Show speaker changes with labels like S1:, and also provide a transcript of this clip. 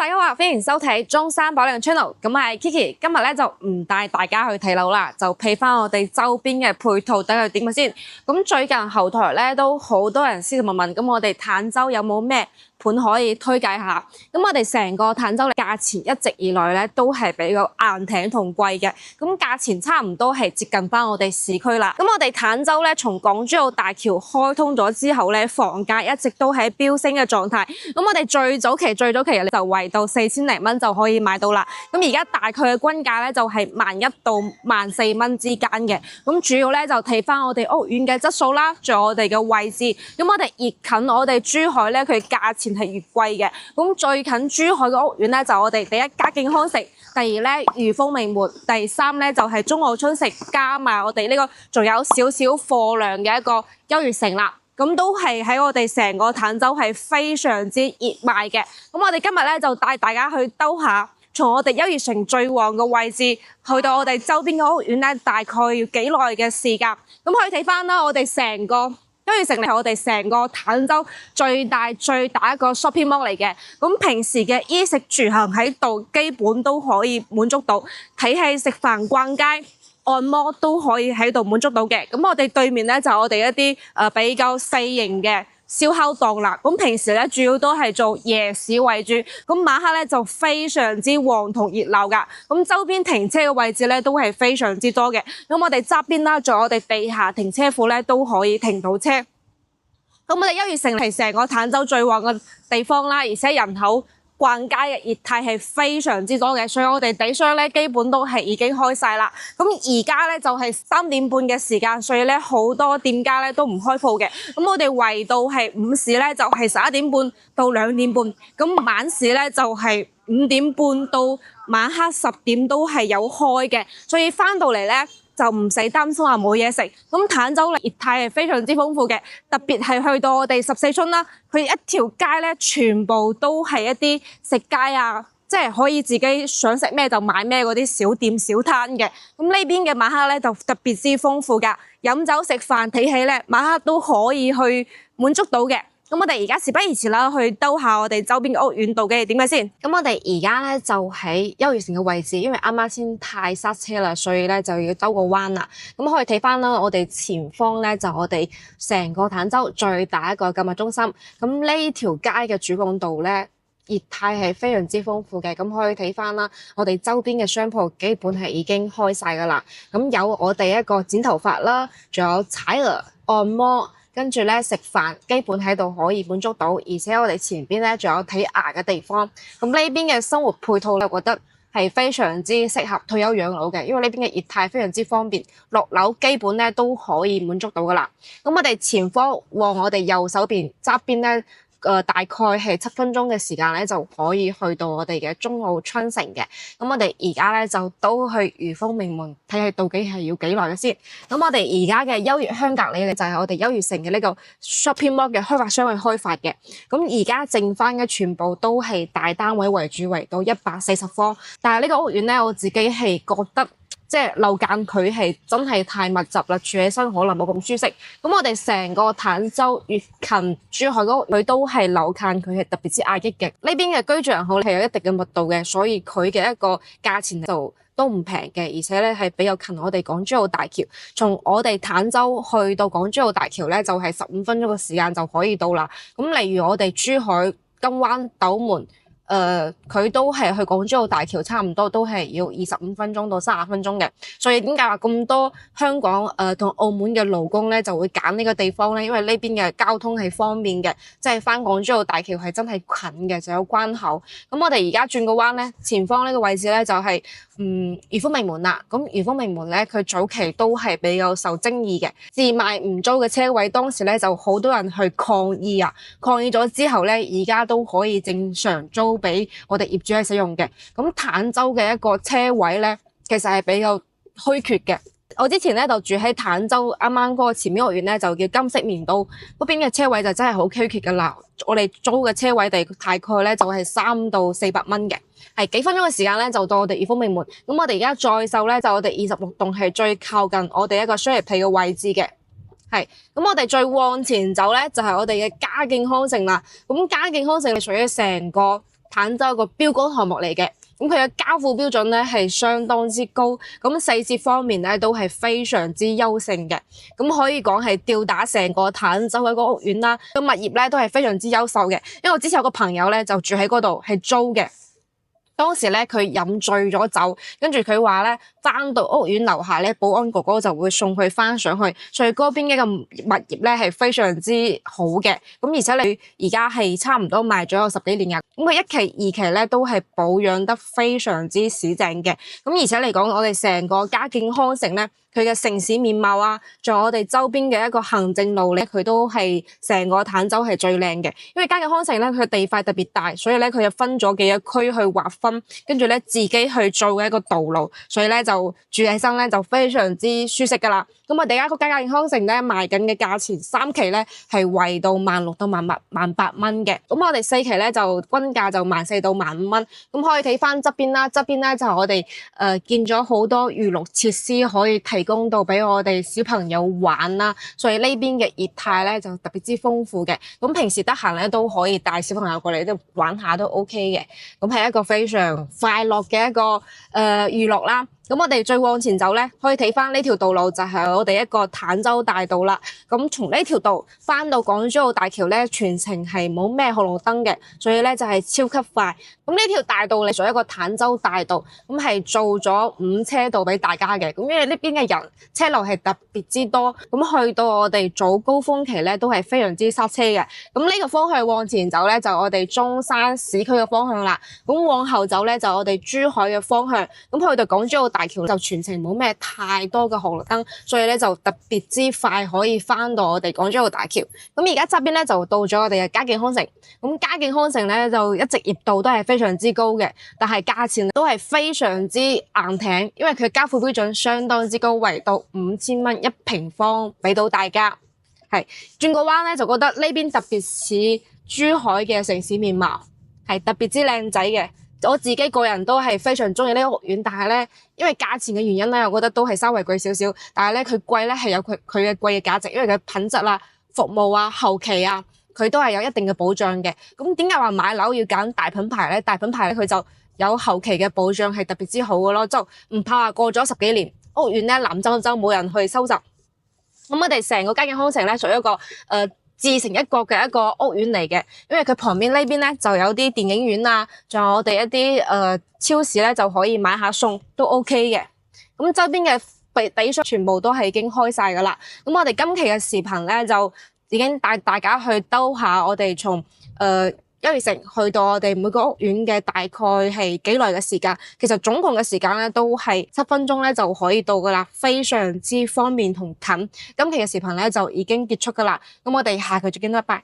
S1: 大家好，歡迎收睇中山保良 channel。咁我係 Kiki， 今日咧就唔帶大家去睇樓啦，就睇翻我哋周邊嘅配套等佢點嘅先。咁最近後台咧都好多人私信問，咁我哋坦洲有冇咩盤可以推介下？咁我哋成個坦洲嘅價錢一直以來咧都係比較硬挺同貴嘅，咁價錢差唔多係接近翻我哋市區啦。咁我哋坦洲咧從港珠澳大橋開通咗之後咧，房價一直都喺飆升嘅狀態。咁我哋最早期就圍到4000零蚊就可以買到啦。咁而家大概嘅均價咧就係11000到14000蚊之間嘅。咁主要咧就睇翻我哋屋苑嘅質素啦，仲有我哋嘅位置。咁我哋越近我哋珠海咧，佢價錢係越貴嘅。咁最近珠海嘅屋苑咧就我哋第一嘉景康城，第二咧裕豐名門，第三咧就係中澳春城，加埋我哋呢個仲有少少貨量嘅一個優越城啦。咁都係喺我哋成個坦洲係非常之熱賣嘅。咁我哋今日咧就帶大家去兜下，從我哋優越城最旺嘅位置去到我哋周邊嘅屋苑咧，大概要幾耐嘅時間。咁可以睇翻啦，我哋成個優越城係我哋成個坦洲最大一個 shopping mall 嚟嘅。咁平時嘅衣食住行喺度基本都可以滿足到，睇戲食飯逛街按摩都可以喺度滿足到嘅。咁我哋對面咧就我哋一啲比較細型嘅燒烤檔啦。咁平時咧主要都係做夜市為主，咁晚黑咧就非常之旺同熱鬧噶。咁周邊停車嘅位置咧都係非常之多嘅。咁我哋側邊啦，仲有我哋地下停車庫咧都可以停到車。咁我哋優越城係成個坦洲最旺嘅地方啦，而且人口逛街嘅業態係非常之多嘅，所以我哋底商咧基本都係已經開晒啦。咁而家咧就係3點半嘅時間，所以咧好多店家咧都唔開鋪嘅。咁我哋圍到係午市咧就係11點半到2點半，咁晚市咧就係5點半到晚黑10點都係有開嘅，所以翻到嚟咧就唔使擔心話冇嘢食。咁坦洲嘅業態係非常之豐富嘅，特別係去到我哋14村啦，佢一條街咧全部都係一啲食街啊，即係可以自己想食咩就買咩嗰啲小店小攤嘅。咁呢邊嘅晚黑咧就特別之豐富㗎，飲酒食飯睇戲咧晚黑都可以去滿足到嘅。咁我哋而家事不宜遲啦，去兜下我哋周邊嘅屋苑度嘅點解先。咁我哋而家咧就喺優越城嘅位置，因為啱啱先太塞車啦，所以咧就要兜個彎啦。咁可以睇翻啦，我哋前方咧就我哋成個坦洲最大一個購物中心。咁呢條街嘅主幹道咧，業態係非常之豐富嘅。咁可以睇翻啦，我哋周邊嘅商鋪基本係已經開晒噶啦。咁有我哋一個剪頭髮啦，仲有踩樂按摩。跟住咧食飯，基本喺度可以滿足到，而且我哋前邊咧仲有睇牙嘅地方。咁呢邊嘅生活配套咧，我覺得係非常之適合退休養老嘅，因為呢邊嘅業態非常之方便，落樓基本咧都可以滿足到噶啦。咁我哋前方往我哋右手邊側邊咧，大概係7分鐘嘅時間咧就可以去到我哋嘅中澳春城嘅。咁我哋而家咧就都去裕豐名門睇下到底係要幾耐嘅先。咁我哋而家嘅優越香格里咧就係我哋優越城嘅呢個 shopping mall 嘅開發商去開發嘅。咁而家剩翻嘅全部都係大單位為主，圍到140方。但係呢個屋苑咧，我自己係覺得即係樓間距係真係太密集啦，住起身可能冇咁舒適。咁我哋成個坦洲越近珠海嗰佢都係樓間距係特別之壓抑嘅。呢邊嘅居住人口係有一定嘅密度嘅，所以佢嘅一個價錢就都唔平嘅，而且咧係比較近我哋港珠澳大橋。從我哋坦洲去到港珠澳大橋咧，就係15分鐘嘅時間就可以到啦。咁例如我哋珠海、金灣、斗門。佢都係去港珠澳大橋，差唔多都係要25分鐘到30分鐘嘅。所以點解話咁多香港同澳門嘅勞工咧就會揀呢個地方咧？因為呢邊嘅交通係方便嘅，即係翻港珠澳大橋係真係近嘅，就有關口。咁我哋而家轉個彎咧，前方呢個位置咧就係裕豐名門啦。咁裕豐名門咧，佢早期都係比較受爭議嘅，自賣唔租嘅車位，當時咧就好多人去抗議啊。抗議咗之後咧，而家都可以正常租俾我哋業主去使用嘅。咁坦洲嘅一個車位咧，其實係比較虛缺嘅。我之前咧就住喺坦洲啱啱嗰個前面屋苑咧，就叫金色棉都嗰邊嘅車位就真係好稀缺噶啦。我哋租嘅車位大概咧就係300到400蚊嘅，係幾分鐘嘅時間咧就到我哋裕豐名門。咁我哋而家再售咧就我哋26棟係最靠近我哋一個商業地嘅位置嘅。係，咁我哋再往前走咧就係我哋嘅嘉景康城啦。咁嘉景康城係屬於成個坦洲一個標杆項目嚟嘅。咁佢嘅交付標準咧係相當之高，咁細節方面咧都係非常之優勝嘅，咁可以講係吊打成個坦洲嘅一個屋苑啦。個物業咧都係非常之優秀嘅，因為我之前有個朋友咧就住喺嗰度係租嘅。當時咧佢飲醉咗酒，跟住佢話咧翻到屋苑樓下咧，保安哥哥就會送佢翻上去，所以嗰邊嘅物業咧係非常之好嘅。咁而且你而家係差唔多賣咗有10幾年噶，咁佢一期2期咧都係保養得非常之市正嘅。咁而且嚟講，我哋成個嘉景康城咧，佢嘅城市面貌啊，仲有我哋周邊嘅一個行政路咧，佢都係成個坦洲係最靚嘅。因為嘉景康城咧，佢地塊特別大，所以咧佢就分咗幾個區去劃分，跟住咧自己去做嘅一個道路，所以咧就住起身咧就非常之舒適噶啦。咁我哋而家個嘉景康城咧賣緊嘅價錢3期咧係圍到16,000到18,000蚊嘅，咁我哋4期咧就均價就14,000到15,000蚊。咁可以睇翻側邊啦，側邊咧就我哋建咗好多娛樂設施可以提供到俾我哋小朋友玩啦，所以呢邊嘅業態咧就特別之豐富嘅。咁平時得閒咧都可以帶小朋友過嚟都玩下都 OK 嘅。咁係一個非常快樂嘅一個娛樂啦。咁我哋再往前走咧，可以睇翻呢條道路就係我哋一個坦洲大道啦。咁從呢條道翻到港珠澳大橋咧，全程係冇咩紅綠燈嘅，所以咧就係超級快。咁呢條大道嚟做一個坦洲大道，咁係做咗5車道俾大家嘅。咁因為呢邊嘅人車流係特別之多，咁去到我哋早高峰期咧都係非常之塞車嘅。咁呢個方向往前走咧就我哋中山市區嘅方向啦。咁往後走咧就我哋珠海嘅方向。咁去到港珠澳大橋就全程冇咩太多嘅紅綠燈，所以咧就特別之快可以翻到我哋港珠澳大橋。咁而家側邊咧就到咗我哋嘅嘉景康城。咁嘉景康城咧就一直業度都係非常之高嘅，但係價錢都係非常之硬挺，因為佢交付標準相當之高，圍到5000蚊1平方俾到大家。係轉個彎咧就覺得呢邊特別似珠海嘅城市面貌，係特別之靚仔嘅。我自己個人都係非常中意呢個屋苑，但係咧因為價錢嘅原因咧，我覺得都係稍微貴少少。但係咧佢貴咧係有佢嘅貴嘅價值，因為佢品質啊、服務啊、後期啊，佢都係有一定嘅保障嘅。咁點解話買樓要揀大品牌咧？大品牌咧佢就有後期嘅保障係特別之好嘅咯，就唔怕話過咗10幾年屋苑咧藍洲冇人去收拾。咁我哋成個嘉景康城咧屬於一個自成一國嘅一個屋苑嚟嘅，因為佢旁邊呢邊咧就有啲電影院啊，仲有我哋一啲超市咧就可以買下餸都 OK 嘅。咁周邊嘅底商全部都係已經開晒噶啦。咁我哋今期嘅視頻咧就已經帶大家去兜下我哋從一月城去到我哋每個屋苑嘅大概係幾耐嘅時間，其實總共嘅時間咧都係7分鐘咧就可以到噶啦，非常之方便同近。今期嘅視頻咧就已經結束噶啦，咁我哋下期再見，拜拜。